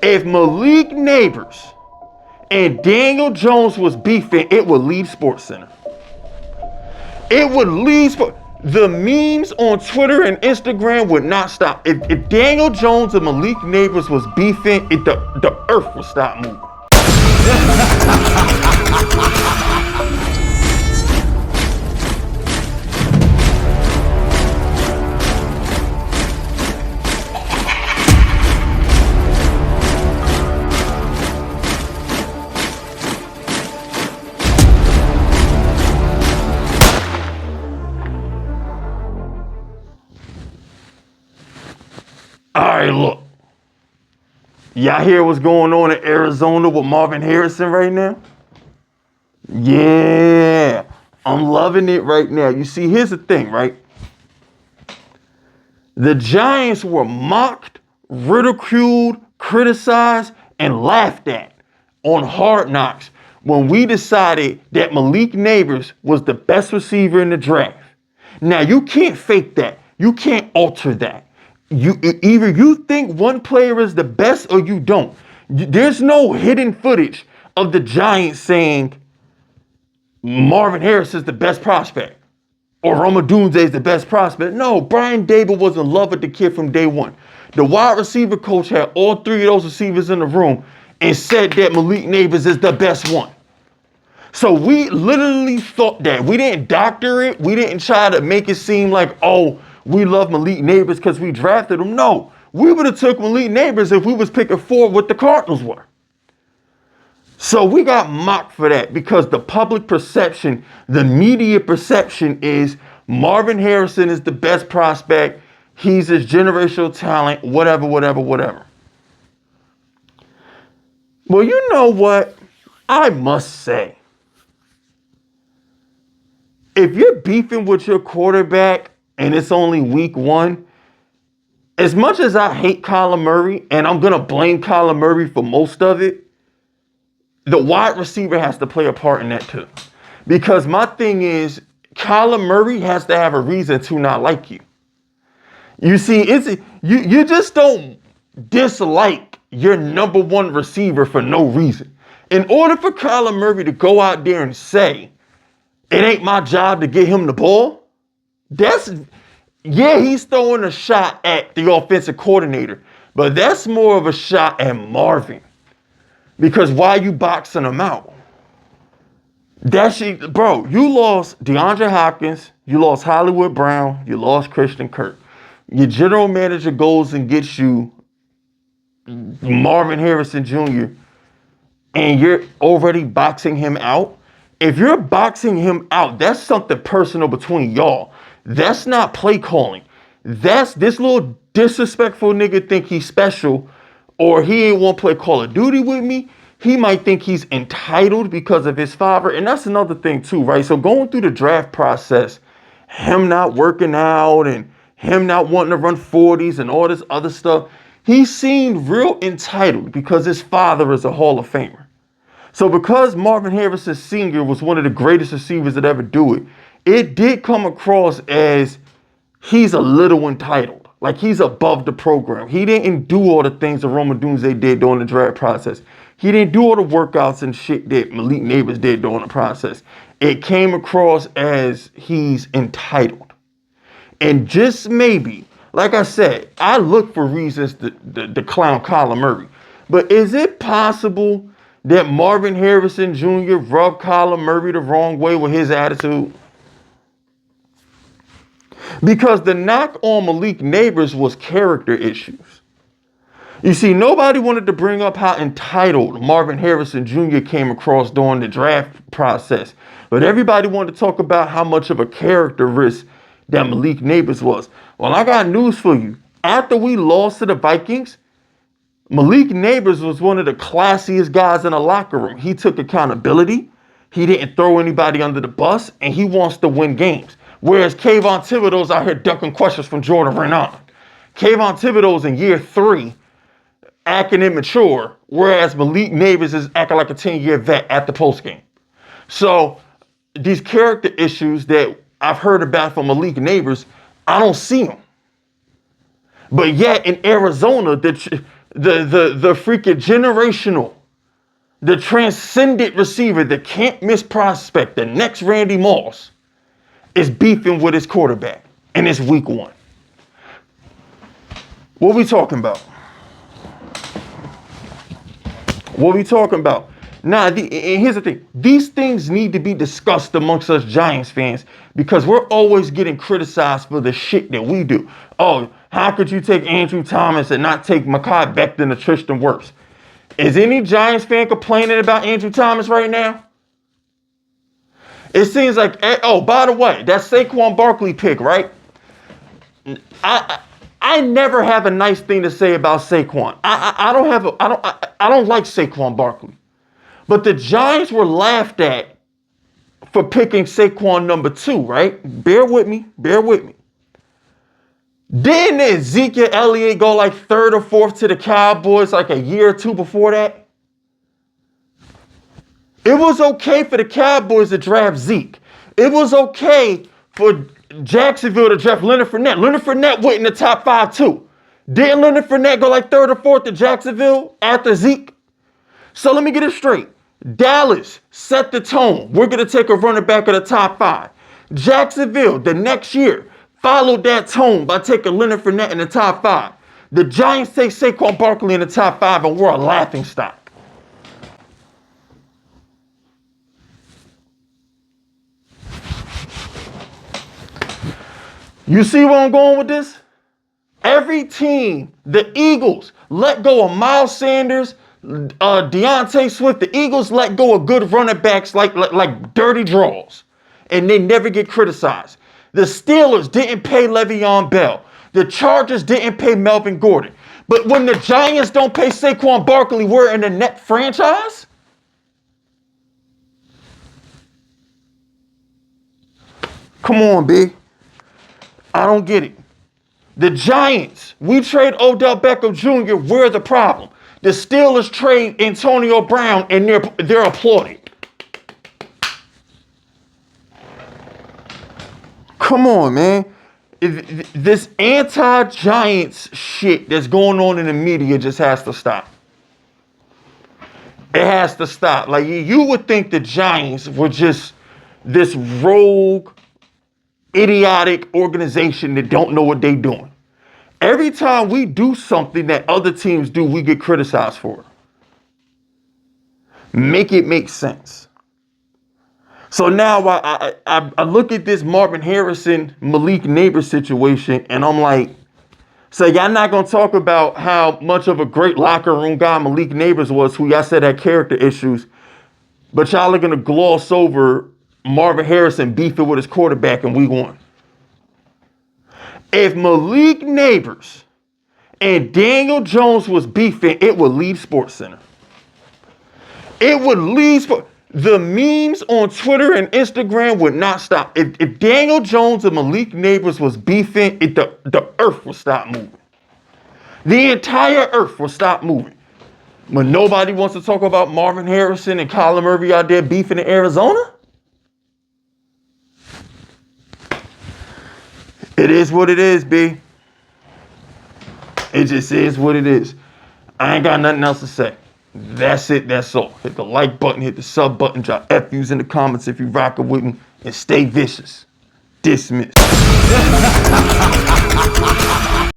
If Malik Neighbors and Daniel Jones was beefing, it would leave SportsCenter. It would leave the memes on Twitter and Instagram would not stop. If Daniel Jones and Malik Neighbors was beefing, the earth would stop moving. All right, look. Y'all hear what's going on in Arizona with Marvin Harrison right now? Yeah, I'm loving it right now. You see, here's the thing, right? The Giants were mocked, ridiculed, criticized, and laughed at on Hard Knocks when we decided that Malik Neighbors was the best receiver in the draft. Now, you can't fake that. You can't alter that. Either you think one player is the best or you don't. There's no hidden footage of the Giants saying Marvin Harris is the best prospect or Rome Odunze is the best prospect. No, Brian Daboll was in love with the kid from day one. The wide receiver coach had all three of those receivers in the room and said that Malik Neighbors is the best one. So we literally thought that. We didn't doctor it. We didn't try to make it seem like, oh, we love Malik Neighbors because we drafted him. No, we would have took Malik Neighbors if we was picking 4 what the Cardinals were. So we got mocked for that because the public perception, the media perception is Marvin Harrison is the best prospect. He's his generational talent, whatever. Well, you know what? I must say, if you're beefing with your quarterback and it's only week 1, as much as I hate Kyler Murray, and I'm going to blame Kyler Murray for most of it, the wide receiver has to play a part in that too. Because my thing is, Kyler Murray has to have a reason to not like you. You see, you just don't dislike your number 1 receiver for no reason. In order for Kyler Murray to go out there and say, it ain't my job to get him the ball, he's throwing a shot at the offensive coordinator, but that's more of a shot at Marvin. Because why are you boxing him out? Bro, you lost DeAndre Hopkins, you lost Hollywood Brown, you lost Christian Kirk. Your general manager goes and gets you Marvin Harrison Jr., and you're already boxing him out. If you're boxing him out, that's something personal between y'all. That's not play calling. That's this little disrespectful nigga think he's special, or he ain't want to play Call of Duty with me. He might think he's entitled because of his father. And that's another thing too, right? So going through the draft process, him not working out and him not wanting to run 40s and all this other stuff, he seemed real entitled because his father is a Hall of Famer. So because Marvin Harrison Sr. was one of the greatest receivers that ever do it, it did come across as he's a little entitled. Like he's above the program. He didn't do all the things that Rome Odunze did during the draft process. He didn't do all the workouts and shit that Malik Neighbors did during the process. It came across as he's entitled. And just maybe, like I said, I look for reasons to clown Kyler Murray. But is it possible that Marvin Harrison Jr. rubbed Kyler Murray the wrong way with his attitude? Because the knock on Malik Neighbors was character issues. You see, nobody wanted to bring up how entitled Marvin Harrison Jr. came across during the draft process. But everybody wanted to talk about how much of a character risk that Malik Neighbors was. Well, I got news for you. After we lost to the Vikings, Malik Neighbors was one of the classiest guys in the locker room. He took accountability. He didn't throw anybody under the bus, and he wants to win games. Whereas Kayvon Thibodeau's out here ducking questions from Jordan Renan. Kayvon Thibodeau's in year 3, acting immature, whereas Malik Neighbors is acting like a 10-year vet at the postgame. So these character issues that I've heard about from Malik Neighbors, I don't see them. But yet in Arizona, the freaking generational, the transcendent receiver, the can't miss prospect, the next Randy Moss, is beefing with his quarterback, and it's week 1. What we talking about? What we talking about? Nah, and here's the thing. These things need to be discussed amongst us Giants fans because we're always getting criticized for the shit that we do. Oh, how could you take Andrew Thomas and not take Mekhi Becton or Tristan Wirfs? Is any Giants fan complaining about Andrew Thomas right now? It seems like, oh, by the way, that Saquon Barkley pick, right? I never have a nice thing to say about Saquon. I don't like Saquon Barkley. But the Giants were laughed at for picking Saquon number 2, right? Bear with me. Didn't Ezekiel Elliott go like 3rd or 4th to the Cowboys like a year or 2 before that? It was okay for the Cowboys to draft Zeke. It was okay for Jacksonville to draft Leonard Fournette. Leonard Fournette went in the top 5 too. Didn't Leonard Fournette go like 3rd or 4th to Jacksonville after Zeke? So let me get it straight. Dallas set the tone. We're going to take a running back of the top 5. Jacksonville, the next year, followed that tone by taking Leonard Fournette in the top 5. The Giants take Saquon Barkley in the top 5, and we're a laughingstock. You see where I'm going with this? Every team, the Eagles, let go of Miles Sanders, DeAndre Swift. The Eagles let go of good running backs like dirty draws, and they never get criticized. The Steelers didn't pay Le'Veon Bell. The Chargers didn't pay Melvin Gordon. But when the Giants don't pay Saquon Barkley, we're in the net franchise? Come on, B. I don't get it. The Giants, we trade Odell Beckham Jr., we're the problem. The Steelers trade Antonio Brown, and they're applauding. Come on, man. This anti-Giants shit that's going on in the media just has to stop. It has to stop. Like, you would think the Giants were just this rogue, idiotic organization that don't know what they're doing. Every time we do something that other teams do, we get criticized for it. Make it make sense. So now I look at this Marvin Harrison, Malik Neighbors situation, and I'm like, so y'all not going to talk about how much of a great locker room guy Malik Neighbors was, who y'all said had character issues, but y'all are going to gloss over Marvin Harrison beefing with his quarterback in week 1. If Malik Neighbors and Daniel Jones was beefing, it would leave SportsCenter. It would leave the memes on Twitter and Instagram would not stop. If Daniel Jones and Malik Neighbors was beefing, the earth would stop moving. The entire earth will stop moving. But nobody wants to talk about Marvin Harrison and Kyler Murray out there beefing in Arizona? It is what it is, B. It just is what it is. I ain't got nothing else to say. That's it. That's all. Hit the like button, hit the sub button, drop FUs in the comments if you rockin' with me, and stay vicious. Dismiss.